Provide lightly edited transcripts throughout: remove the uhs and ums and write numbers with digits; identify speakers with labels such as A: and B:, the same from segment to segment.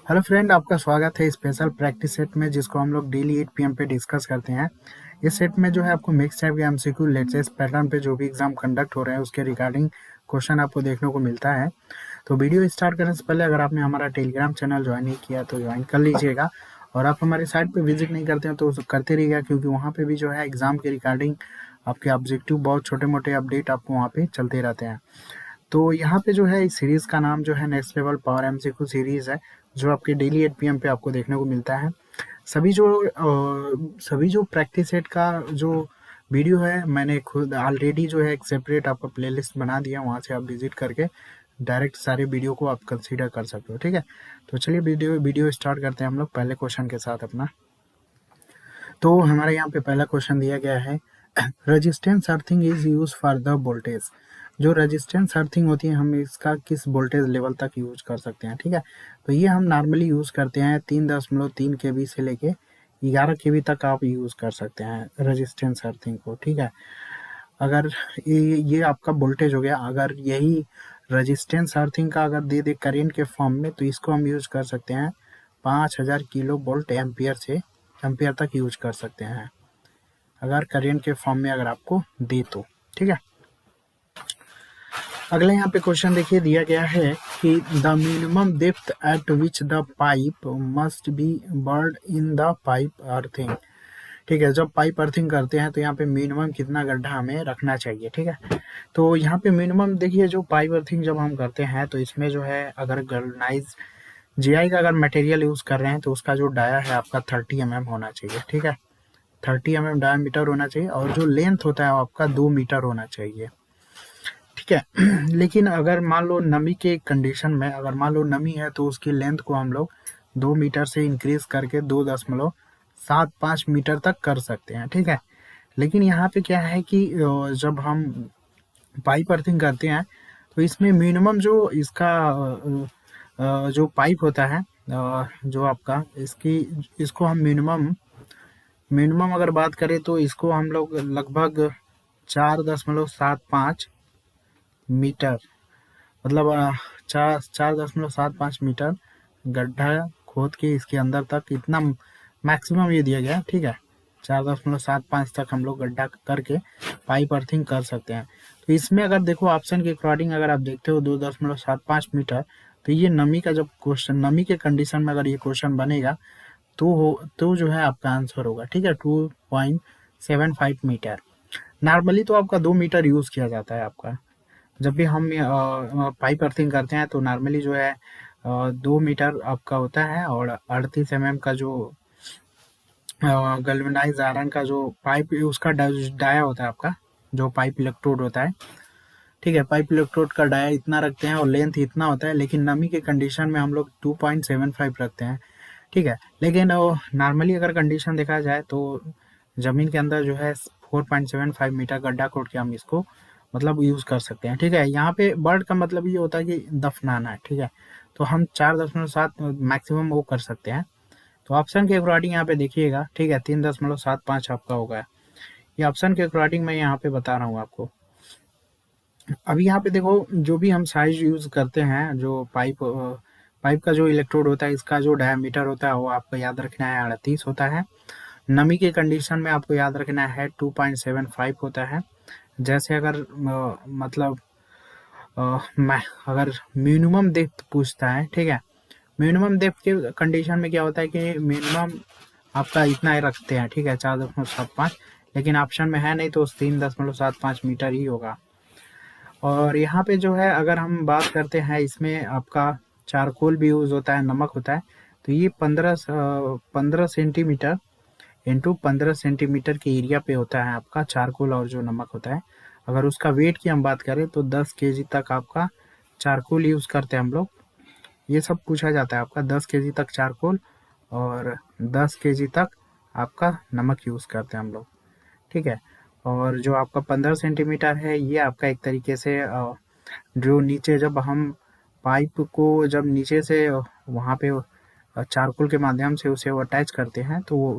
A: Hello friend, आपका स्वागत है स्पेशल प्रैक्टिस सेट में, जिसको हम लोग डेली 8 पीएम पे डिस्कस करते हैं। इस सेट में जो है आपको मिक्स टाइप के एमसीक्यू लेटेस्ट पैटर्न पे जो भी एग्जाम कंडक्ट हो रहे हैं उसके रिगार्डिंग क्वेश्चन आपको देखने को मिलता है। तो वीडियो स्टार्ट करने से पहले अगर आपने हमारा टेलीग्राम चैनल ज्वाइन नहीं किया तो ज्वाइन कर लीजिएगा, और आप हमारी साइट पे विजिट नहीं करते हैं तो करते रहिएगा, क्योंकि वहाँ पे भी जो है एग्जाम के रिगार्डिंग आपके ऑब्जेक्टिव बहुत छोटे मोटे अपडेट आपको वहाँ पे चलते रहते हैं। तो यहाँ पे जो है इस सीरीज़ का नाम जो है next level power MCQ series है, जो आपके डेली 8 पीएम पे आपको देखने को मिलता है। सभी जो प्रैक्टिस सेट का जो वीडियो है, मैंने खुद ऑलरेडी जो है एक सेपरेट आपका प्लेलिस्ट बना दिया, वहाँ से आप विजिट करके डायरेक्ट सारे वीडियो को आप कंसीडर कर सकते हो। ठीक है, तो चलिए वीडियो स्टार्ट करते हैं हम लोग पहले क्वेश्चन के साथ अपना। तो हमारे यहाँ पे पहला क्वेश्चन दिया गया है, resistance earthing is use for the voltage. जो रेजिस्टेंस अर्थिंग होती है, हम इसका किस वोल्टेज लेवल तक यूज कर सकते हैं। ठीक है, तो ये हम नॉर्मली यूज करते हैं 3.3 केवी से लेके 11 केवी तक आप यूज कर सकते हैं रेजिस्टेंस अर्थिंग को। ठीक है, अगर ये आपका वोल्टेज हो गया, अगर यही रेजिस्टेंस अर्थिंग का अगर दे दे करेंट के फॉर्म में, तो इसको हम यूज कर सकते हैं 5000 किलो वोल्ट एम्पियर से एम्पियर तक यूज कर सकते हैं, अगर करेंट के फॉर्म में अगर आपको दे तो। ठीक है, अगला यहाँ पे क्वेश्चन देखिए दिया गया है कि the minimum depth eight which the pipe must be bird in the pipe earthing. ठीक है, जब पाइप अर्थिंग करते हैं तो यहाँ पे मिनिमम कितना गड्ढा हमें रखना चाहिए। ठीक है, तो यहाँ पे मिनिमम देखिए, जो पाइप अर्थिंग जब हम करते हैं तो इसमें जो है अगर गैल्वेनाइज जीआई का अगर मटेरियल यूज कर रहे हैं तो उसका जो डाया है आपका 30 mm होना चाहिए। ठीक है, 30 mm डायमीटर होना चाहिए, और जो लेंथ होता है वो आपका 2 मीटर होना चाहिए। ठीक है, लेकिन अगर मान लो नमी के कंडीशन में, अगर मान लो नमी है तो उसकी लेंथ को हम लोग 2 मीटर से इंक्रीज करके 2.75 मीटर तक कर सकते हैं। ठीक है, लेकिन यहाँ पे क्या है कि जब हम पाइप अर्थिंग करते हैं तो इसमें मिनिमम जो इसका जो पाइप होता है, जो आपका इसको हम मिनिमम अगर बात करें तो इसको हम लोग लगभग 4.75 मीटर, मतलब 4.75 मीटर गड्ढा खोद के इसके अंदर तक, इतना मैक्सिमम ये दिया गया है। ठीक है, 4.75 तक हम लोग गड्ढा करके पाइप अर्थिंग कर सकते हैं। तो इसमें अगर देखो ऑप्शन के अकॉर्डिंग अगर आप देखते हो 2.75 मीटर, तो ये नमी का जब क्वेश्चन, नमी के कंडीशन में अगर ये क्वेश्चन बनेगा तो जो है आपका आंसर होगा। ठीक है, 2.75 मीटर। नॉर्मली तो आपका 2 मीटर यूज किया जाता है आपका, जब भी हम पाइप अर्थिंग करते हैं तो नॉर्मली जो है 2 मीटर आपका होता है, और 38 mm का जो गैल्वेनाइज आयरन का जो पाइप उसका डाया होता है आपका, जो पाइप इलेक्ट्रोड होता है। ठीक है, पाइप इलेक्ट्रोड का डाया इतना रखते हैं और लेंथ इतना होता है, लेकिन नमी के कंडीशन में हम लोग 2.75 रखते हैं। ठीक है, लेकिन नॉर्मली अगर कंडीशन देखा जाए तो जमीन के अंदर जो है 4.75 मीटर गड्ढा खोद के हम इसको मतलब यूज कर सकते हैं। ठीक है, यहाँ पे बर्ड का मतलब ये होता है कि दफनाना है। ठीक है, तो हम 4.7 मैक्सिमम वो कर सकते हैं। तो ऑप्शन के अकॉर्डिंग यहाँ पे देखिएगा। ठीक है, 3.75 आपका होगा। ये ऑप्शन के अकॉर्डिंग मैं यहाँ पे बता रहा हूँ आपको। अभी यहाँ पे देखो, जो भी हम साइज यूज करते हैं, जो पाइप का जो इलेक्ट्रोड होता है, इसका जो डायमीटर होता है वो आपको याद रखना है 38 होता है। नमी के कंडीशन में आपको याद रखना है 2.75 होता है। जैसे अगर मतलब मैं अगर मिनिमम डेप्थ पूछता है, ठीक है, मिनिमम डेप्थ के कंडीशन में क्या होता है कि मिनिमम आपका इतना ही रखते हैं। ठीक है, 4.75, लेकिन ऑप्शन में है नहीं तो 3.75 मीटर ही होगा। और यहाँ पे जो है अगर हम बात करते हैं, इसमें आपका चारकोल भी यूज होता है, नमक होता है, तो ये 15 सेंटीमीटर इंटू 15 सेंटीमीटर के एरिया पे होता है आपका चारकोल और जो नमक होता है। अगर उसका वेट की हम बात करें तो 10 केजी तक आपका चारकोल यूज करते हैं हम लोग। ये सब पूछा जाता है आपका, 10 केजी तक चारकोल और 10 केजी तक आपका नमक यूज करते हैं हम लोग। ठीक है, और जो आपका 15 सेंटीमीटर है, ये आपका एक तरीके से जो नीचे जब हम पाइप को जब नीचे से वहाँ पे चारकोल के माध्यम से उसे वो अटैच करते हैं, तो वो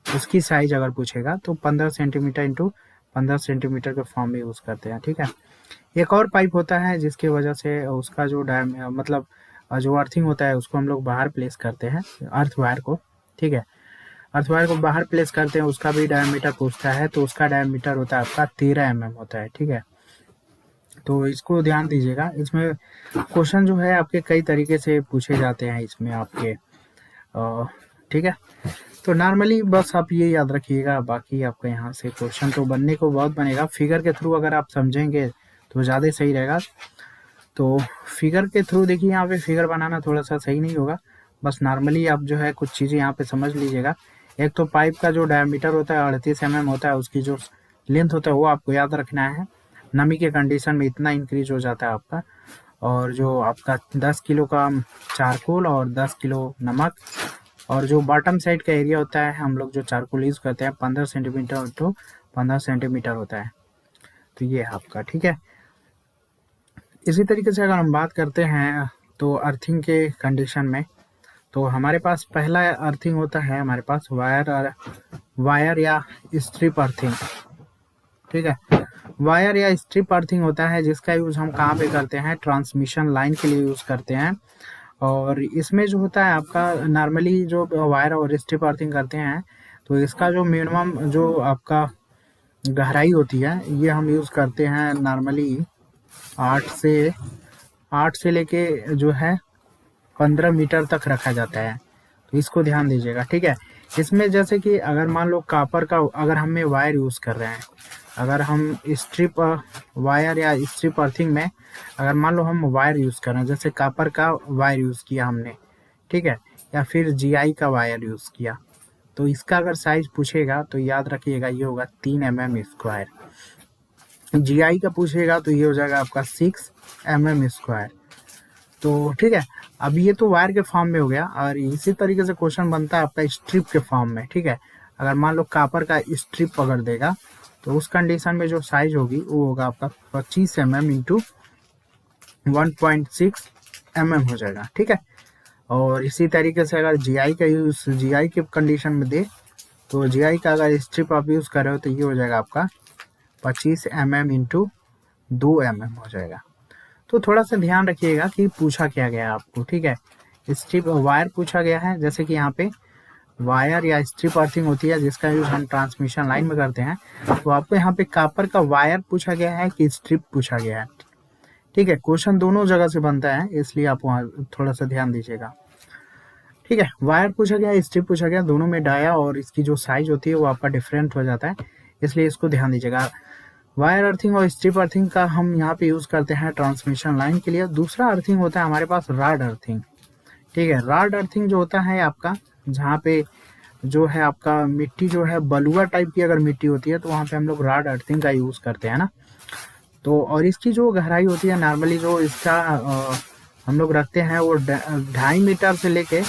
A: उसकी साइज अगर पूछेगा तो 15 सेंटीमीटर इंटू 15 सेंटीमीटर के फॉर्म में यूज करते हैं। ठीक है, एक और पाइप होता है जिसकी वजह से उसका जो मतलब और जो अर्थिंग होता है उसको हम लोग बाहर प्लेस करते हैं, अर्थ वायर को, ठीक है। अर्थ वायर को बाहर प्लेस करते हैं, उसका भी डायमीटर पूछता है, तो उसका डायमीटर होता है आपका 13 mm होता है, ठीक है। तो इसको ध्यान दीजिएगा, इसमें क्वेश्चन जो है आपके कई तरीके से पूछे जाते हैं इसमें आपके, ठीक है। तो नॉर्मली बस आप ये याद रखिएगा, बाकी आपका यहाँ से क्वेश्चन तो बनने को बहुत बनेगा, फिगर के थ्रू अगर आप समझेंगे तो ज़्यादा सही रहेगा। तो फिगर के थ्रू देखिए, यहाँ पे फिगर बनाना थोड़ा सा सही नहीं होगा, बस नॉर्मली आप जो है कुछ चीज़ें यहाँ पे समझ लीजिएगा। एक तो पाइप का जो डायमीटर होता है 38 mm होता है, उसकी जो लेंथ होता है वो आपको याद रखना है। नमी के कंडीशन में इतना इंक्रीज हो जाता है आपका, और जो आपका 10 किलो का चारकोल और 10 किलो नमक, और जो बॉटम साइड का एरिया होता है हम लोग जो चारकोल यूज़ करते हैं 15 सेंटीमीटर टू 15 सेंटीमीटर होता है। तो ये है आपका, ठीक है। इसी तरीके से अगर हम बात करते हैं तो अर्थिंग के कंडीशन में, तो हमारे पास पहला अर्थिंग होता है हमारे पास वायर या स्ट्रिप अर्थिंग, ठीक है। वायर या स्ट्रिप अर्थिंग होता है जिसका यूज़ हम कहाँ पे करते हैं, ट्रांसमिशन लाइन के लिए यूज़ करते हैं। और इसमें जो होता है आपका नॉर्मली जो वायर और स्ट्रिप अर्थिंग करते हैं, तो इसका जो मिनिमम जो आपका गहराई होती है ये हम यूज़ करते हैं नॉर्मली 8 से लेके जो है 15 मीटर तक रखा जाता है। तो इसको ध्यान दीजिएगा, ठीक है। इसमें जैसे कि अगर मान लो कापर का अगर हमें वायर यूज़ कर रहे हैं, अगर हम स्ट्रिप वायर या स्ट्रिप अर्थिंग में अगर मान लो हम वायर यूज़ कर रहे हैं, जैसे कापर का वायर यूज़ किया हमने, ठीक है, या फिर जीआई का वायर यूज़ किया, तो इसका अगर साइज पूछेगा तो याद रखिएगा ये होगा 3 mm स्क्वायर। जीआई का पूछेगा तो ये हो जाएगा आपका 6 mm स्क्वायर। तो ठीक है, अब ये तो वायर के फॉर्म में हो गया, और इसी तरीके से क्वेश्चन बनता है आपका स्ट्रिप के फॉर्म में, ठीक है। अगर मान लो कापर का स्ट्रिप पकड़ देगा तो उस कंडीशन में जो साइज होगी वो होगा आपका 25 mm इंटू 1.6 mm हो जाएगा, ठीक है। और इसी तरीके से अगर जीआई का यूज जीआई के कंडीशन में दे, तो जीआई का अगर स्ट्रिप आप यूज़ कर रहे हो तो ये हो जाएगा आपका 25 mm इंटू 2 mm हो जाएगा। तो थोड़ा सा ध्यान रखिएगा कि पूछा क्या गया आपको, ठीक है। स्ट्रिप वायर पूछा गया है, जैसे कि यहाँ पे वायर या स्ट्रिप अर्थिंग होती है जिसका यूज हम ट्रांसमिशन लाइन में करते हैं, तो आपको यहाँ पे कापर का वायर पूछा गया है कि स्ट्रिप पूछा गया है, ठीक है। क्वेश्चन दोनों जगह से बनता है, इसलिए आप वहाँ थोड़ा सा ध्यान दीजिएगा, ठीक है। वायर पूछा गया, स्ट्रिप पूछा गया, दोनों में डाया और इसकी जो साइज होती है वो आपका डिफरेंट हो जाता है, इसलिए इसको ध्यान दीजिएगा। वायर अर्थिंग और स्ट्रिप अर्थिंग का हम यहाँ पे यूज़ करते हैं ट्रांसमिशन लाइन के लिए। दूसरा अर्थिंग होता है हमारे पास रॉड अर्थिंग, ठीक है। रॉड अर्थिंग जो होता है आपका, जहाँ पे जो है आपका मिट्टी जो है बलुआ टाइप की अगर मिट्टी होती है तो वहाँ पे हम लोग रॉड अर्थिंग का यूज़ करते हैं ना। तो और इसकी जो गहराई होती है नॉर्मली जो इसका हम लोग रखते हैं वो 2.5 मीटर से लेके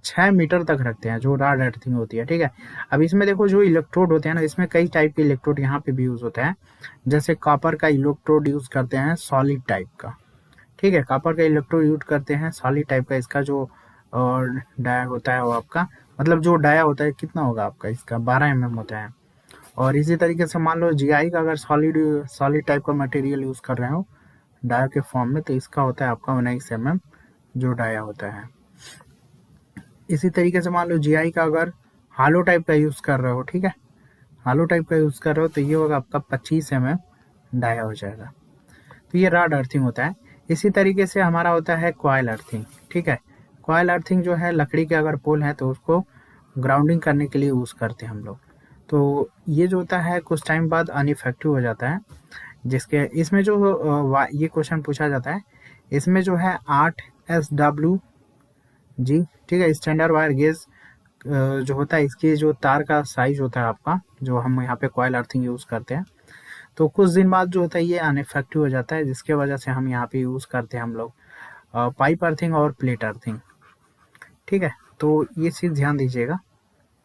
A: 6 मीटर तक रखते हैं, जो रॉड अर्थिंग होती है, ठीक है। अब इसमें देखो जो इलेक्ट्रोड होते हैं ना, इसमें कई टाइप के इलेक्ट्रोड यहाँ पे भी यूज़ होता है। जैसे कॉपर का इलेक्ट्रोड यूज़ करते हैं सॉलिड टाइप का, ठीक है। कॉपर का इलेक्ट्रोड यूज करते हैं सॉलिड टाइप का, इसका जो डाया होता है वो आपका मतलब जो डाया होता है कितना होगा आपका, इसका 12 mm होता है। और इसी तरीके से मान लो जीआई का अगर सॉलिड टाइप का मटेरियल यूज़ कर रहे हो डाया के फॉर्म में, तो इसका होता है आपका 19 mm जो डाया होता है। इसी तरीके से मान लो जीआई का अगर हालो टाइप का यूज़ कर रहे हो, ठीक है, हालो टाइप का यूज़ कर रहे हो तो ये होगा आपका 25 mm डाया हो जाएगा। तो ये रॉड अर्थिंग होता है। इसी तरीके से हमारा होता है कॉइल अर्थिंग, ठीक है। कॉइल अर्थिंग जो है लकड़ी के अगर पोल है तो उसको ग्राउंडिंग करने के लिए यूज़ करते हैं हम लोग। तो ये जो होता है कुछ टाइम बाद अनइफेक्टिव हो जाता है, जिसके इसमें जो ये क्वेश्चन पूछा जाता है, इसमें जो है 8 SW जी, ठीक है, स्टैंडर्ड वायर गेज जो होता है, इसकी जो तार का साइज होता है आपका, जो हम यहाँ पे कॉइल अर्थिंग यूज़ करते हैं, तो कुछ दिन बाद जो होता है ये अनइफेक्टिव हो जाता है, जिसके वजह से हम यहाँ पे यूज़ करते हैं हम लोग पाइप अर्थिंग और प्लेट अर्थिंग, ठीक है। तो ये चीज़ ध्यान दीजिएगा,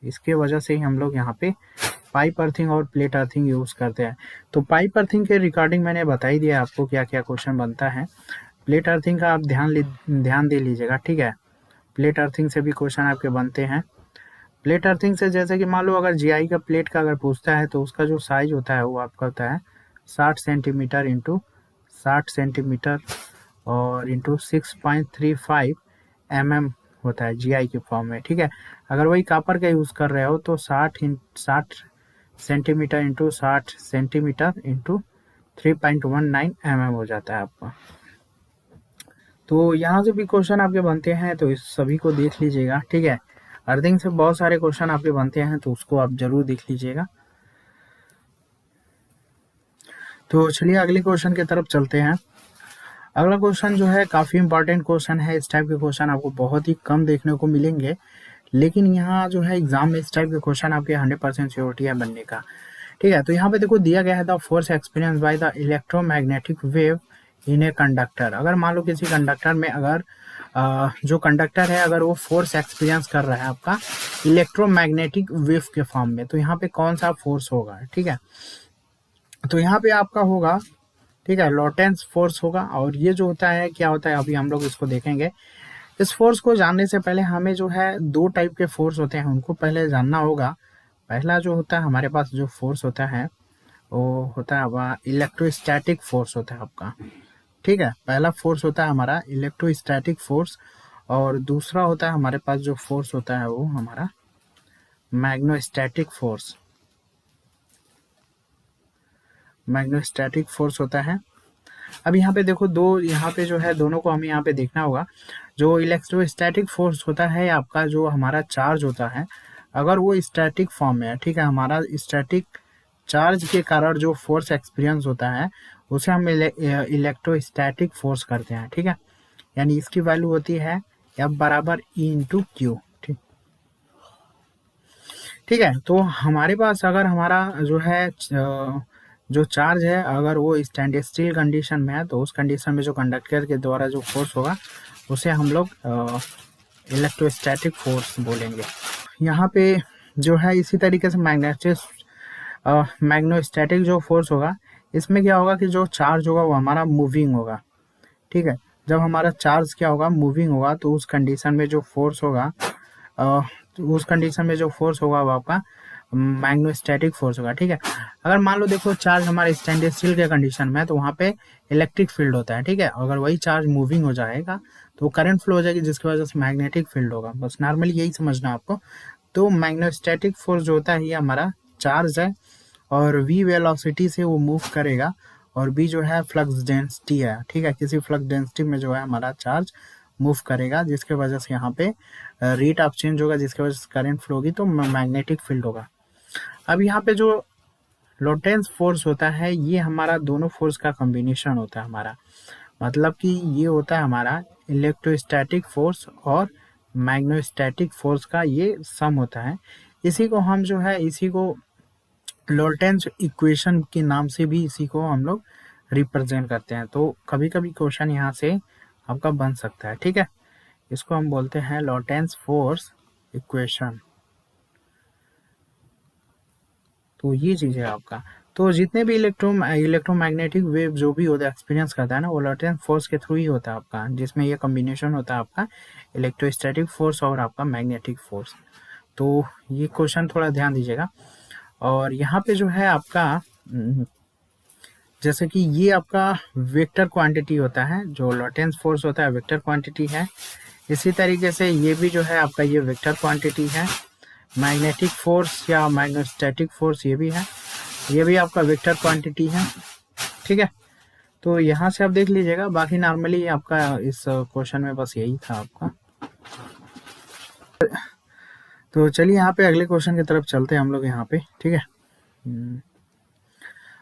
A: इसके वजह से ही हम लोग यहाँ पे पाइप अर्थिंग और प्लेट अर्थिंग यूज़ करते हैं। तो पाइप अर्थिंग के रिगार्डिंग मैंने बता ही दिया आपको क्या क्या क्वेश्चन बनता है। प्लेट अर्थिंग का आप ध्यान दे लीजिएगा, ठीक है। प्लेट अर्थिंग से भी क्वेश्चन आपके बनते हैं। प्लेट अर्थिंग से जैसे कि मान लो अगर जीआई का प्लेट का अगर पूछता है तो उसका जो साइज होता है वो आपका होता है 60 सेंटीमीटर इंटू 60 सेंटीमीटर और इंटू 6.35 mm होता है GI के फॉर्म में, ठीक है। अगर वही कॉपर का यूज़ कर रहे हो तो 60 centimetre into 60 centimetre into 3.19 mm हो जाता है आपका। तो यहाँ से भी क्वेश्चन आपके बनते हैं, तो इस सभी को देख लीजिएगा, ठीक है। अर्थिंग से बहुत सारे क्वेश्चन आपके बनते हैं, तो उसको आप जरूर देख लीजिएगा। तो चलिए अगले क्वेश्चन की तरफ चलते हैं। अगला क्वेश्चन जो है काफ़ी इंपॉर्टेंट क्वेश्चन है। इस टाइप के क्वेश्चन आपको बहुत ही कम देखने को मिलेंगे, लेकिन यहाँ जो है एग्जाम में इस टाइप के क्वेश्चन आपके 100% श्योरिटी है बनने का, ठीक है। तो यहाँ पे देखो दिया गया है the force experience by the electromagnetic wave in a conductor. अगर मान लो किसी कंडक्टर में अगर जो कंडक्टर है अगर वो फोर्स एक्सपीरियंस कर रहा है आपका इलेक्ट्रोमैग्नेटिक वेव के फॉर्म में, तो यहाँ पे कौन सा फोर्स होगा, ठीक है। तो यहाँ पे आपका होगा, ठीक है, लॉरेंट्ज फोर्स होगा। और ये जो होता है क्या होता है अभी हम लोग इसको देखेंगे। इस फोर्स को जानने से पहले हमें जो है दो टाइप के फोर्स होते हैं उनको पहले जानना होगा। पहला जो होता है हमारे पास जो फोर्स होता है वो होता है वह इलेक्ट्रोस्टैटिक फोर्स होता है आपका, ठीक है। पहला फोर्स होता है हमारा इलेक्ट्रोस्टैटिक फोर्स, और दूसरा होता है हमारे पास जो फोर्स होता है वो हमारा मैग्नेटोस्टैटिक फोर्स। मैग्नेटोस्टैटिक फोर्स होता है। अब यहाँ पे देखो दो, यहाँ पे जो है दोनों को हमें यहाँ पे देखना होगा। जो इलेक्ट्रोस्टैटिक फोर्स होता है आपका जो हमारा चार्ज होता है अगर वो स्टैटिक फॉर्म में है, ठीक है, हमारा स्टैटिक चार्ज के कारण जो फोर्स एक्सपीरियंस होता है उसे हम इलेक्ट्रोस्टैटिक फोर्स करते हैं, ठीक है। यानी इसकी वैल्यू होती है F बराबर E इंटू क्यू, ठीक है। तो हमारे पास अगर हमारा जो है जो चार्ज है अगर वो स्टैंड स्टिल कंडीशन में है तो उस कंडीशन में जो कंडक्टर के द्वारा जो फोर्स होगा उसे हम लोग इलेक्ट्रोस्टैटिक फोर्स बोलेंगे। यहाँ पे जो है इसी तरीके से मैग्नेटोस्टैटिक जो फोर्स होगा इसमें क्या होगा कि जो चार्ज होगा वो हमारा मूविंग होगा, ठीक है। जब हमारा चार्ज क्या होगा मूविंग होगा तो उस कंडीशन में जो फोर्स होगा वो आपका मैग्नेटोस्टैटिक फोर्स होगा, ठीक है। अगर मान लो देखो चार्ज हमारे स्टैंड स्टिल के कंडीशन में है तो वहाँ पे इलेक्ट्रिक फील्ड होता है, ठीक है। अगर वही चार्ज मूविंग हो जाएगा तो करंट फ्लो हो जाएगी जिसकी वजह से मैग्नेटिक फील्ड होगा। बस नॉर्मली यही समझना आपको। तो मैग्नेटोस्टैटिक फोर्स जो होता है ये हमारा चार्ज है और v वेलोसिटी से वो मूव करेगा, और b जो है फ्लक्स डेंसिटी है, ठीक है। किसी फ्लक्स डेंसिटी में जो है हमारा चार्ज मूव करेगा जिसके वजह से यहाँ पे रेट ऑफ चेंज होगा जिसकी वजह से करंट फ्लो होगी, तो मैग्नेटिक फील्ड होगा। अब यहाँ पे जो लॉरेंट्ज फोर्स होता है ये हमारा दोनों फोर्स का कॉम्बिनेशन होता है हमारा, मतलब कि ये होता है हमारा इलेक्ट्रोस्टैटिक फोर्स और मैग्नेटोस्टैटिक फोर्स का ये सम होता है। इसी को हम जो है इसी को लॉरेंट्ज इक्वेशन के नाम से भी इसी को हम लोग रिप्रेजेंट करते हैं। तो कभी कभी क्वेश्चन यहाँ से आपका बन सकता है, ठीक है। इसको हम बोलते हैं लॉरेंट्ज फोर्स इक्वेशन। तो ये चीज़ है आपका। तो जितने भी इलेक्ट्रोमैग्नेटिक वेव जो भी होता है एक्सपीरियंस करता है ना वो लॉरेंट्ज फोर्स के थ्रू ही होता है आपका, जिसमें ये कॉम्बिनेशन होता है आपका इलेक्ट्रोस्टैटिक फोर्स और आपका मैग्नेटिक फोर्स। तो ये क्वेश्चन थोड़ा ध्यान दीजिएगा। और यहाँ पे जो है आपका जैसे कि ये आपका वेक्टर क्वांटिटी होता है, जो लॉरेंट्ज फोर्स होता है वेक्टर क्वांटिटी है। इसी तरीके से ये भी जो है आपका ये वेक्टर क्वांटिटी है। मैग्नेटिक फोर्स या मैग्नेटोस्टैटिक फोर्स ये भी है, ये भी आपका वेक्टर क्वांटिटी है, ठीक है। तो यहाँ से आप देख लीजिएगा। बाकी नॉर्मली आपका इस क्वेश्चन में बस यही था आपका। तो चलिए यहाँ पे अगले क्वेश्चन की तरफ चलते हैं हम लोग यहाँ पे, ठीक है।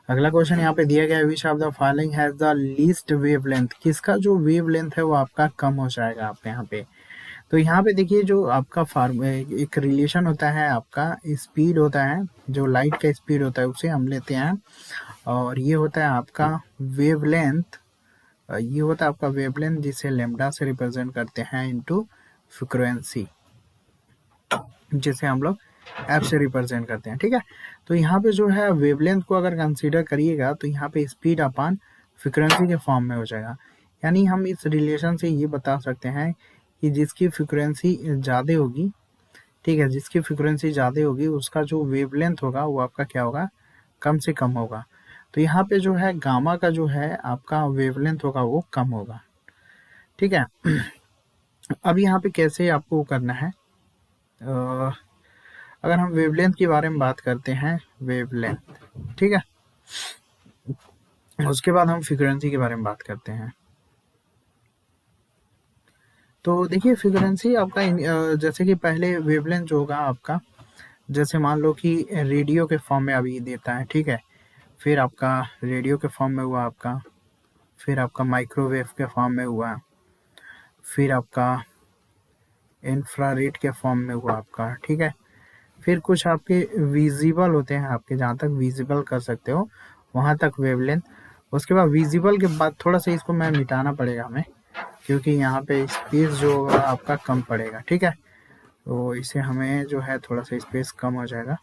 A: अगला क्वेश्चन यहाँ पे दिया गया है which of the following has the least wavelength. किसका जो वेवलेंथ है वो आपका कम हो जाएगा आप यहाँ पे। तो यहाँ पे देखिए जो आपका एक रिलेशन होता है आपका स्पीड होता है, जो लाइट का स्पीड होता है उसे हम लेते हैं, और ये होता है आपका वेवलेंथ। ये होता है आपका वेवलेंथ जिसे लैम्डा से रिप्रेजेंट करते हैं इनटू फ्रीक्वेंसी, जिसे हम लोग एफ से रिप्रेजेंट करते हैं, ठीक है। तो यहाँ पे जो है वेवलेंथ को अगर कंसीडर करिएगा तो यहाँ पे स्पीड अपान फ्रीक्वेंसी के फॉर्म में हो जाएगा। यानी हम इस रिलेशन से ये बता सकते हैं कि जिसकी फ्रीक्वेंसी ज़्यादा होगी, ठीक है, जिसकी फ्रीक्वेंसी ज़्यादा होगी उसका जो वेवलेंथ होगा वो आपका क्या होगा, कम से कम होगा। तो यहाँ पे जो है गामा का जो है आपका वेवलेंथ होगा वो कम होगा, ठीक है। अब यहाँ पे कैसे आपको करना है, अगर हम वेवलेंथ के बारे में बात करते हैं, वेवलेंथ, ठीक है, उसके बाद हम फ्रीक्वेंसी के बारे में बात करते हैं। तो देखिए फ्रीक्वेंसी आपका जैसे कि पहले वेवलेंथ जो होगा आपका, जैसे मान लो कि रेडियो के फॉर्म में अभी देता है, ठीक है, फिर आपका रेडियो के फॉर्म में हुआ आपका, फिर आपका माइक्रोवेव के फॉर्म में हुआ, फिर आपका इंफ्रारेड के फॉर्म में हुआ आपका, ठीक है, फिर कुछ आपके विजिबल होते हैं आपके, जहाँ तक विजिबल कर सकते हो वहाँ तक वेवलेंथ। उसके बाद विजिबल के बाद थोड़ा सा इसको मैं मिटाना पड़ेगा हमें, क्योंकि यहाँ पे स्पेस जो होगा आपका कम पड़ेगा, ठीक है, तो इसे हमें जो है थोड़ा सा स्पेस कम हो जाएगा,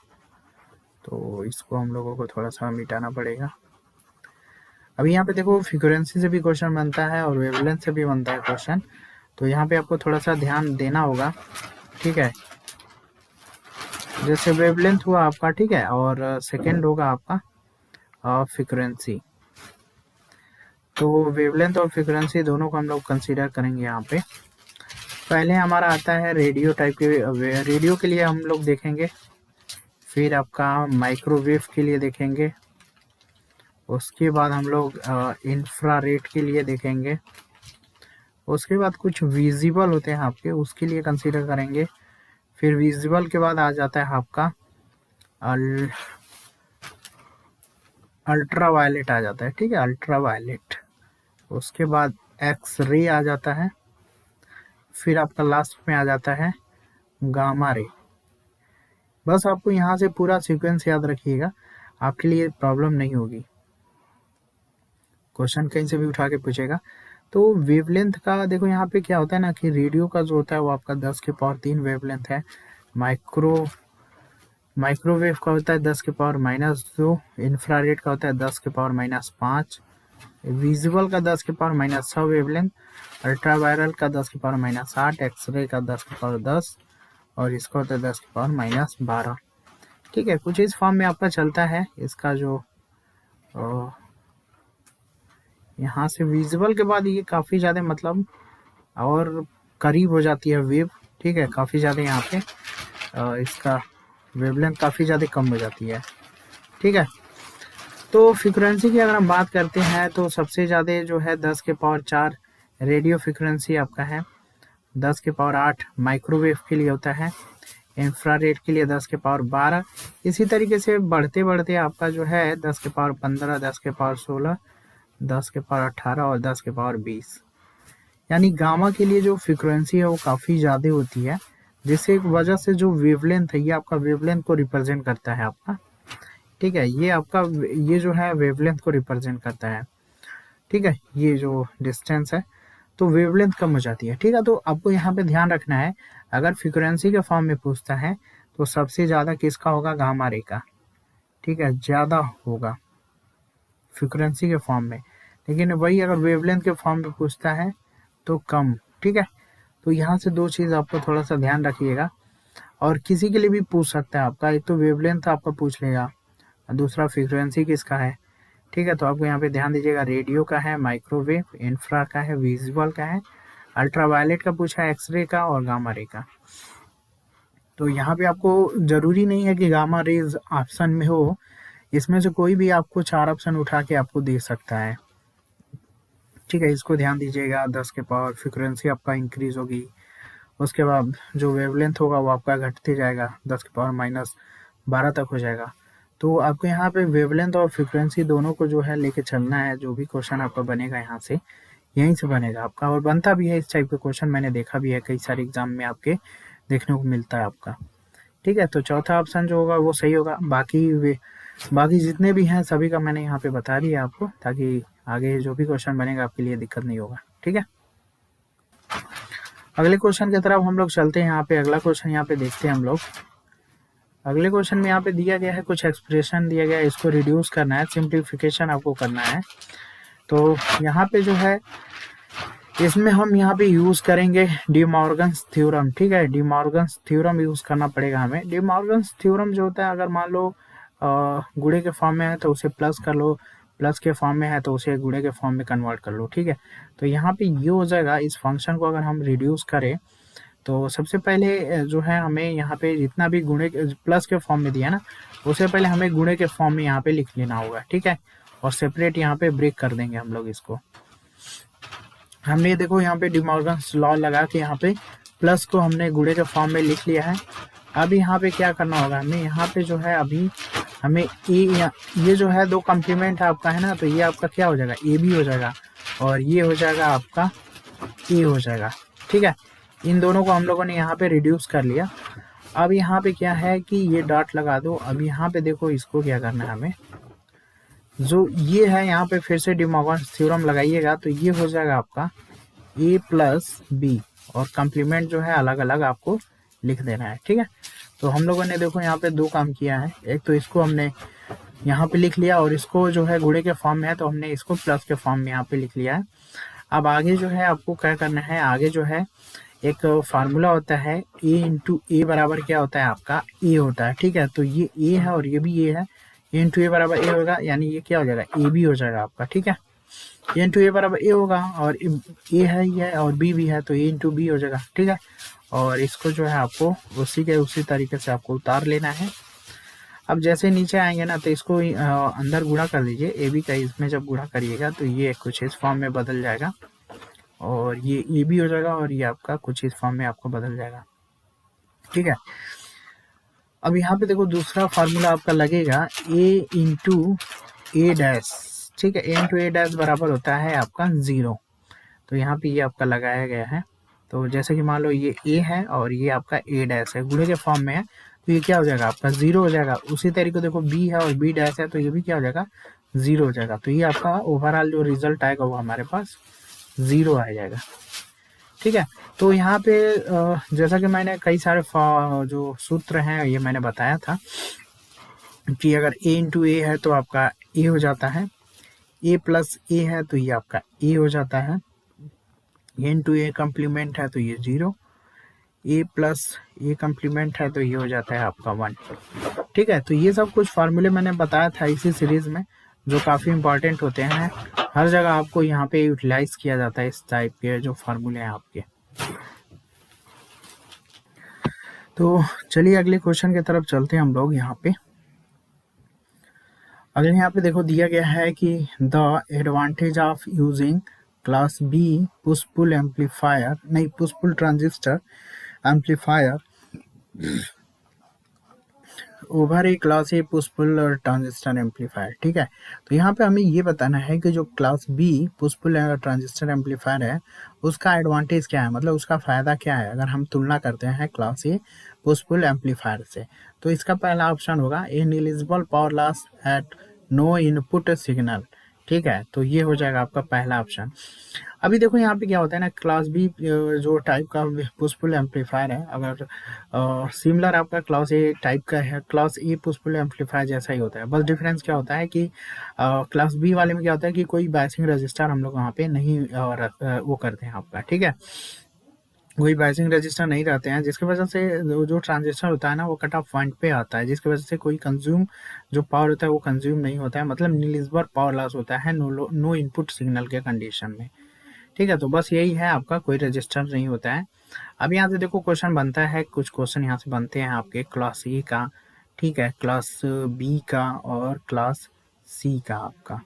A: तो इसको हम लोगों को थोड़ा सा मिटाना पड़ेगा। अभी यहाँ पे देखो फ्रीक्वेंसी से भी क्वेश्चन बनता है और वेवलेंथ से भी बनता है क्वेश्चन, तो यहाँ पे आपको थोड़ा सा ध्यान देना होगा, ठीक है। जैसे वेवलेंथ हुआ आपका, ठीक है, और सेकंड होगा आपका फ्रीक्वेंसी। तो वेवलेंथ और फ्रीक्वेंसी दोनों को हम लोग कंसीडर करेंगे यहाँ पे। पहले हमारा आता है रेडियो टाइप के, रेडियो के लिए हम लोग देखेंगे, फिर आपका माइक्रोवेव के लिए देखेंगे, उसके बाद हम लोग इंफ्रारेड के लिए देखेंगे, उसके बाद कुछ विजिबल होते हैं आपके, उसके लिए कंसीडर करेंगे, फिर विजिबल के बाद आ जाता है आपका अल्ट्रा वायलेट आ जाता है, ठीक है, अल्ट्रा वायलेट। उसके बाद एक्स रे आ जाता है, फिर आपका लास्ट में आ जाता है गामा रे। बस आपको यहाँ से पूरा सीक्वेंस याद रखिएगा, आपके लिए प्रॉब्लम नहीं होगी, क्वेश्चन कहीं से भी उठा के पूछेगा। तो वेवलेंथ का देखो यहाँ पे क्या होता है ना कि रेडियो का जो होता है वो आपका 10 के पावर 3 वेवलेंथ है, माइक्रोवेव का होता है 10 के पावर -2, इंफ्रारेड का होता है 10 के पावर -5, विजुअल का 10 के पावर -6 वेवलेंथ, अल्ट्रावायरल का 10 के पावर -8, एक्सरे का 10 के पावर 10, और इसका होता है 10 के पावर -12, ठीक है। कुछ इस फॉर्म में आपका चलता है इसका जो यहाँ से विजुअल के बाद ये काफ़ी ज़्यादा मतलब और करीब हो जाती है वेव, ठीक है, काफ़ी ज़्यादा यहाँ पे इसका वेवलेंथ काफ़ी ज़्यादा कम हो जाती है, ठीक है। तो फ्रीक्वेंसी की अगर हम बात करते हैं तो सबसे ज़्यादा जो है 10 के पावर 4 रेडियो फ्रीक्वेंसी आपका है, 10 के पावर 8 माइक्रोवेव के लिए होता है, इंफ्रारेड के लिए 10 के पावर 12, इसी तरीके से बढ़ते बढ़ते आपका जो है 10 के पावर 15, 10 के पावर 16, 10 के पावर 18 और 10 के पावर 20। यानी गामा के लिए जो फ्रीक्वेंसी है वो काफ़ी ज़्यादा होती है, जिससे एक वजह से जो वेवलेंथ है ये आपका वेवलेंथ को रिप्रेजेंट करता है आपका, ठीक है, ये आपका ये जो है वेवलेंथ को रिप्रेजेंट करता है, ठीक है, ये जो डिस्टेंस है, तो वेवलेंथ कम हो जाती है, ठीक है। तो आपको यहाँ पे ध्यान रखना है, अगर फ्रीक्वेंसी के फॉर्म में पूछता है तो सबसे ज़्यादा किसका होगा, गामा रे का, ठीक है, ज़्यादा होगा फ्रीक्वेंसी के फॉर्म में, लेकिन वही अगर वेवलेंथ के फॉर्म में पूछता है तो कम, ठीक है। तो यहाँ से दो चीज़ आपको थोड़ा सा ध्यान रखिएगा, और किसी के लिए भी पूछ सकता है आपका, एक तो वेवलेंथ आपका पूछ लेगा, दूसरा फ्रीक्वेंसी किसका है, ठीक है। तो आपको यहाँ पे ध्यान दीजिएगा, रेडियो का है, माइक्रोवेव, इंफ्रा का है, विजुअल का है, अल्ट्रावायलेट का पूछा है, एक्सरे का और गामा रे का। तो यहाँ पे आपको ज़रूरी नहीं है कि गामा रेज ऑप्शन में हो, इसमें से कोई भी आपको 4 ऑप्शन उठा के आपको दे सकता है, ठीक है, इसको ध्यान दीजिएगा। 10 के पावर फ्रीक्वेंसी आपका इंक्रीज होगी, उसके बाद जो वेवलेंथ होगा वो आपका घटते जाएगा, 10 के पावर -12 तक हो जाएगा। तो आपको यहाँ पे वेवलेंथ और फ्रीक्वेंसी दोनों को जो है लेके चलना है, जो भी क्वेश्चन आपका बनेगा यहाँ से यहीं से बनेगा आपका, और बनता भी है इस टाइप के क्वेश्चन, मैंने देखा भी है कई सारे एग्जाम में आपके देखने को मिलता है आपका, ठीक है। तो चौथा ऑप्शन जो होगा वो सही होगा, बाकी जितने भी हैं सभी का मैंने यहाँ पे बता दिया आपको, ताकि आगे जो भी क्वेश्चन बनेगा आपके लिए दिक्कत नहीं होगा, ठीक है। अगले क्वेश्चन की तरफ हम लोग चलते हैं, यहाँ पे अगला क्वेश्चन यहाँ पे देखते हैं हम लोग। अगले क्वेश्चन में यहाँ पे दिया गया है, कुछ एक्सप्रेशन दिया गया है, इसको रिड्यूस करना है, सिंप्लीफिकेशन आपको करना है। तो यहाँ पे जो है इसमें हम यहाँ पे यूज करेंगे डी मॉर्गन्स थ्योरम, ठीक है, डी मॉर्गन्स थ्योरम यूज करना पड़ेगा हमें। डी मॉर्गन्स थ्योरम जो होता है, अगर मान लो गुणे के फॉर्म में है तो उसे प्लस कर लो, प्लस के फॉर्म में है तो उसे गुणे के फॉर्म में कन्वर्ट कर लो, ठीक है। तो यहाँ पे ये हो जाएगा, इस फंक्शन को अगर हम रिड्यूस करें तो सबसे पहले जो है हमें यहाँ पे जितना भी गुणे प्लस के फॉर्म में दिया ना, उससे पहले हमें गुणे के फॉर्म में यहाँ पे लिख लेना होगा, ठीक है। और सेपरेट यहाँ पे ब्रेक कर देंगे हम लोग इसको। हमने देखो यहाँ पे डी मॉर्गन्स लॉ लगा के यहाँ पे प्लस को हमने गुणे के फॉर्म में लिख लिया है। अब यहाँ पे क्या करना होगा हमें, यहाँ पे जो है अभी हमें ये जो है दो कॉम्प्लीमेंट आपका है ना, तो ये आपका क्या हो जाएगा, ए भी हो जाएगा और ये हो जाएगा आपका ए हो जाएगा, ठीक है। इन दोनों को हम लोगों ने यहाँ पे रिड्यूस कर लिया। अब यहाँ पे क्या है कि ये डॉट लगा दो। अब यहाँ पे देखो इसको क्या करना है हमें, जो ये है यहाँ पे फिर से डी मॉर्गन्स थ्योरम लगाइएगा तो ये हो जाएगा आपका ए प्लस बी और कॉम्प्लीमेंट जो है अलग अलग आपको लिख देना है, ठीक है। तो हम लोगों ने देखो यहाँ पे दो काम किया है, एक तो इसको हमने यहाँ पे लिख लिया और इसको जो है गुणे के फॉर्म में है तो हमने इसको प्लस के फॉर्म में यहाँ पे लिख लिया है। अब आगे जो है आपको क्या करना है, आगे जो है एक फार्मूला होता है ए इंटू ए बराबर क्या होता है आपका ए होता है, ठीक है। तो ये ए है और ये भी ए है, ए इंटू ए बराबर ए होगा, यानी ये क्या हो जाएगा ए बी हो जाएगा आपका, ठीक है। ए इंटू ए बराबर ए होगा और ए है ये और बी भी है तो ए इंटू बी हो जाएगा, ठीक है। और इसको जो है आपको उसी तरीके से आपको उतार लेना है। अब जैसे नीचे आएंगे ना तो इसको अंदर गुणा कर दीजिए, ए बी का इसमें जब गुणा करिएगा तो ये कुछ इस फॉर्म में बदल जाएगा और ये भी हो जाएगा और ये आपका कुछ इस फॉर्म में आपको बदल जाएगा, ठीक है। अब यहाँ पे देखो दूसरा फार्मूला आपका लगेगा ए इंटू ए डैश, ठीक है। ए इंटू ए डैश बराबर होता है आपका 0। तो यहाँ पे ये आपका लगाया गया है। तो जैसे कि मान लो ये ए है और ये आपका ए डैश है, गुणे के फॉर्म में है तो ये क्या हो जाएगा आपका 0 हो जाएगा। उसी तरीके देखो बी है और बी डैश है तो ये भी क्या हो जाएगा 0 हो जाएगा। तो ये आपका ओवरऑल जो रिजल्ट आएगा वो हमारे पास 0 आ जाएगा, ठीक है। तो यहाँ पे जैसा कि मैंने कई सारे जो सूत्र हैं ये मैंने बताया था कि अगर ए इंटू ए है तो आपका ए हो जाता है, ए प्लस ए है तो ये आपका ए हो जाता है, ए इंटू ए कम्प्लीमेंट है तो ये 0, ए प्लस ए कम्प्लीमेंट है तो ये हो जाता है आपका 1, ठीक है। तो ये सब कुछ फार्मूले मैंने बताया था इसी सीरीज में जो काफ़ी इंपॉर्टेंट होते हैं, हर जगह आपको यहाँ पे यूटिलाइज किया जाता है इस टाइप के जो फार्मूले हैं आपके। तो चलिए अगले क्वेश्चन की तरफ चलते हैं हम लोग। यहाँ पे अगले यहाँ पे देखो दिया गया है कि the advantage of using class B push pull amplifier, नहीं push pull transistor amplifier over a class A push pull और ट्रांजिस्टर एम्पलीफायर, ठीक है। तो यहाँ पे हमें ये बताना है कि जो class B push pull transistor amplifier है उसका एडवांटेज क्या है, मतलब उसका फ़ायदा क्या है अगर हम तुलना करते हैं class A push pull amplifier से। तो इसका पहला ऑप्शन होगा a negligible power loss at no input signal, ठीक है। तो ये हो जाएगा आपका पहला ऑप्शन। अभी देखो यहाँ पे क्या होता है ना, क्लास बी जो टाइप का पुश पुल एम्पलीफायर है, अगर सिमिलर आपका क्लास ए टाइप का है, class A push pull amplifier जैसा ही होता है। बस डिफरेंस क्या होता है कि क्लास बी वाले में क्या होता है कि कोई बायसिंग रजिस्टर हम लोग वहाँ पे नहीं वो करते हैं आपका, ठीक है। कोई बायसिंग रजिस्टर नहीं रहते हैं जिसकी वजह से जो ट्रांजिस्टर होता है ना वो कट ऑफ पॉइंट पे आता है, जिसकी वजह से कोई कंज्यूम जो पावर होता है वो कंज्यूम नहीं होता है, मतलब निलिजिबल पावर लॉस होता है नो इनपुट सिग्नल के कंडीशन में, ठीक है। तो बस यही है आपका, कोई रजिस्टर नहीं होता है। अब यहाँ से देखो क्वेश्चन बनता है, कुछ क्वेश्चन यहाँ से बनते हैं आपके क्लास ए का, ठीक है, क्लास बी का और क्लास सी का आपका,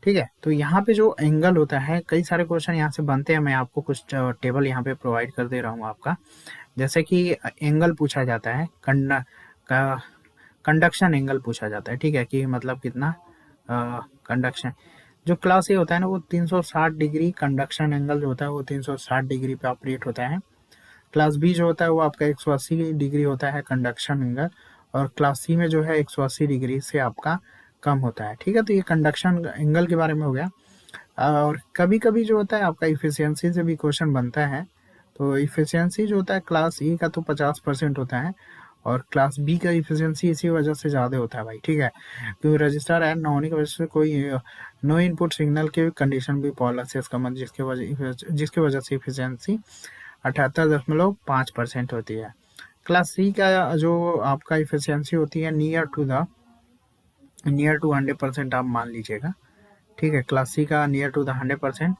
A: ठीक है। तो यहाँ पे जो एंगल होता है कई सारे क्वेश्चन यहाँ से बनते हैं। मैं आपको कुछ टेबल यहाँ पे प्रोवाइड कर दे रहा हूँ आपका। जैसे कि एंगल पूछा जाता है, कंडक्शन एंगल पूछा जाता है, ठीक है, कि मतलब कितना कंडक्शन। जो क्लास ए होता है ना वो 360 डिग्री कंडक्शन एंगल जो होता है वो 360 डिग्री पे ऑपरेट होता है। क्लास बी जो होता है वो आपका 180 डिग्री होता है कंडक्शन एंगल, और क्लास सी में जो है 180 डिग्री से आपका कम होता है, ठीक है। तो ये कंडक्शन एंगल के बारे में हो गया। और कभी कभी जो होता है आपका इफिशियंसी से भी क्वेश्चन बनता है। तो इफिशियंसी जो होता है क्लास ए का तो 50% होता है और क्लास बी का इफिशियंसी इसी वजह से ज़्यादा होता है भाई, ठीक है, क्योंकि रजिस्टर ऐड ना होने की वजह से कोई नो इनपुट सिग्नल के कंडीशन भी पॉलिसी का मत, जिसके वजह से इफिशियंसी 78.5% होती है। क्लास सी का जो आपका इफिशियंसी होती है नियर टू 100% आप मान लीजिएगा, ठीक है, क्लास सी का नियर टू द 100%।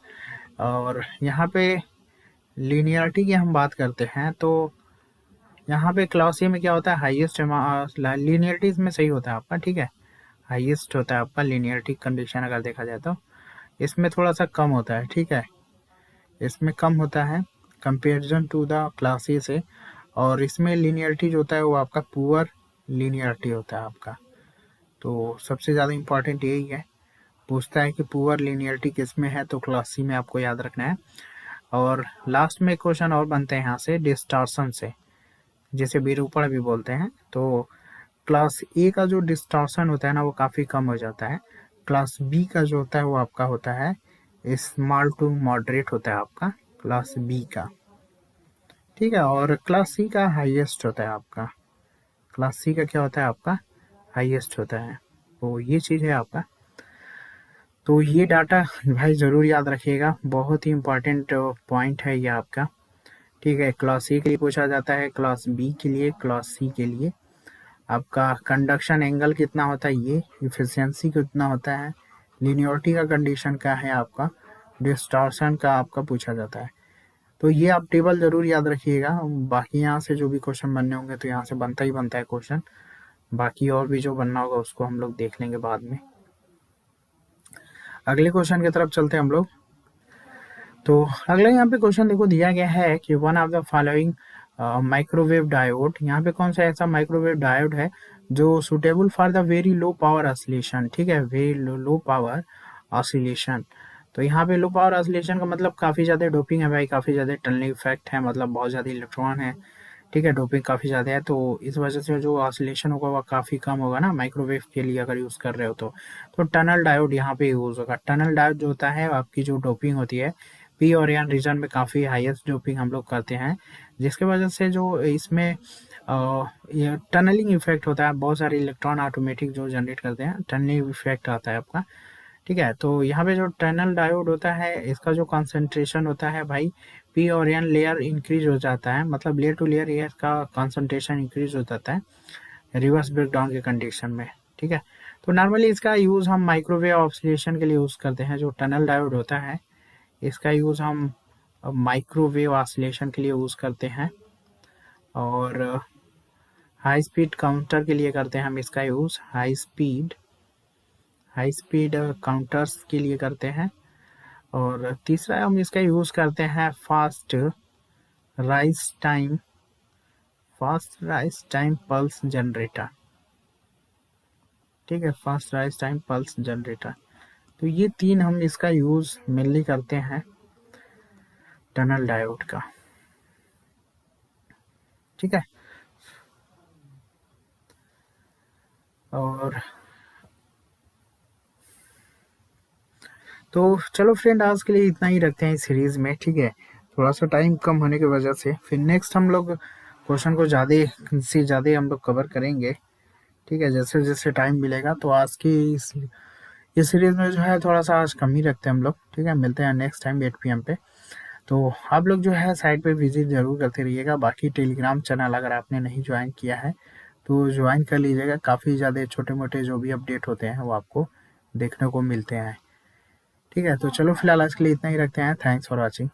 A: और यहाँ पे लीनियरिटी की हम बात करते हैं तो यहाँ पे क्लास सी में क्या होता है, हाईएस्ट लीनियरिटी इसमें सही होता है आपका, ठीक है, हाईएस्ट होता है आपका लीनियरिटी कंडीशन अगर देखा जाए तो। इसमें थोड़ा सा कम होता है, ठीक है, इसमें कम होता है comparison to the class A से। और इसमें लीनियरिटी जो होता है वो आपका पुअर लीनियरिटी होता है आपका। तो सबसे ज़्यादा इम्पॉर्टेंट यही है, पूछता है कि पुअर लीनियरिटी किस में है, तो क्लास सी में आपको याद रखना है। और लास्ट में क्वेश्चन और बनते हैं यहाँ से डिस्टॉर्शन से, जिसे विरूपण भी बोलते हैं। तो क्लास ए का जो डिस्टॉर्शन होता है ना वो काफ़ी कम हो जाता है। क्लास बी का जो होता है वो आपका होता है स्मॉल टू मॉडरेट होता है आपका क्लास बी का, ठीक है। और क्लास सी का हाईएस्ट होता है आपका, क्लास सी का क्या होता है आपका, हाईएस्ट होता है। तो ये चीज़ है आपका। तो ये डाटा भाई ज़रूर याद रखिएगा, बहुत ही इम्पॉर्टेंट पॉइंट है ये आपका, ठीक है। क्लास ए के लिए पूछा जाता है, क्लास बी के लिए, क्लास सी के लिए। आपका कंडक्शन एंगल कितना होता है, ये इफिशियंसी कितना होता है, लीनियरिटी का कंडीशन क्या है आपका, डिस्टॉर्शन का आपका पूछा जाता है। तो ये आप टेबल जरूर याद रखिएगा। बाकी यहाँ से जो भी क्वेश्चन बनने होंगे तो यहाँ से बनता ही बनता है क्वेश्चन, बाकी और भी जो बनना होगा उसको हम लोग देख लेंगे बाद में। अगले क्वेश्चन की तरफ चलते हैं हम लोग। तो अगला यहाँ पे क्वेश्चन देखो दिया गया है कि one of the following microwave diode, यहाँ पे कौन सा ऐसा माइक्रोवेव डायोड है जो suitable for the very low power oscillation, ठीक है, वेरी लो पावर ऑसिलेशन। तो यहाँ पे लो पावर ऑसिलेशन का मतलब काफ़ी ज़्यादा डोपिंग है भाई, काफ़ी ज़्यादा टनलिंग इफेक्ट है, मतलब बहुत ज़्यादा इलेक्ट्रॉन है, ठीक है, डोपिंग काफ़ी ज़्यादा है। तो इस वजह से जो ऑसिलेशन होगा वह काफ़ी कम होगा ना माइक्रोवेव के लिए अगर यूज़ कर रहे हो तो टनल डायोड यहाँ पे यूज़ होगा। टनल डायोड जो होता है आपकी जो डोपिंग होती है पी और एन रीजन में काफ़ी हाईएस्ट डोपिंग हम लोग करते हैं, जिसके वजह से जो इसमें ये टनलिंग इफेक्ट होता है, बहुत सारे इलेक्ट्रॉन ऑटोमेटिक जो जनरेट करते हैं, टनलिंग इफेक्ट आता है आपका, ठीक है। तो यहाँ पे जो टनल डायोड होता है इसका जो कॉन्सेंट्रेशन होता है भाई पी और एन लेयर इंक्रीज हो जाता है, मतलब लेयर टू लेयर ये इसका कॉन्सेंट्रेशन इंक्रीज हो जाता है रिवर्स ब्रेकडाउन के कंडीशन में, ठीक है। तो नॉर्मली इसका यूज़ हम माइक्रोवेव ऑसिलेशन के लिए यूज़ करते हैं। जो टनल डायोड होता है इसका यूज़ हम माइक्रोवेव ऑसिलेशन के लिए यूज़ करते हैं, और हाई स्पीड काउंटर के लिए करते हैं हम इसका यूज़, हाई स्पीड काउंटर्स के लिए करते हैं। और तीसरा हम इसका यूज़ करते हैं fast rise time pulse generator, ठीक है, fast rise time pulse generator. तो ये तीन हम इसका यूज़ मेनली करते हैं टनल डायोड का, ठीक है। और तो चलो फ्रेंड आज के लिए इतना ही रखते हैं इस सीरीज़ में, ठीक है, थोड़ा सा टाइम कम होने की वजह से। फिर नेक्स्ट हम लोग क्वेश्चन को ज़्यादा से ज़्यादा हम लोग कवर करेंगे, ठीक है, जैसे जैसे टाइम मिलेगा। तो आज की इस सीरीज़ में जो है थोड़ा सा आज कम ही रखते हैं हम लोग, ठीक है। मिलते हैं नेक्स्ट टाइम 8 PM पे। तो आप लोग जो है साइट पे विजिट ज़रूर करते रहिएगा। बाकी टेलीग्राम चैनल अगर आपने नहीं ज्वाइन किया है तो ज्वाइन कर लीजिएगा, काफ़ी ज़्यादा छोटे मोटे जो भी अपडेट होते हैं वो आपको देखने को मिलते हैं, ठीक है। तो चलो फिलहाल आज के लिए इतना ही रखते हैं। Thanks for watching.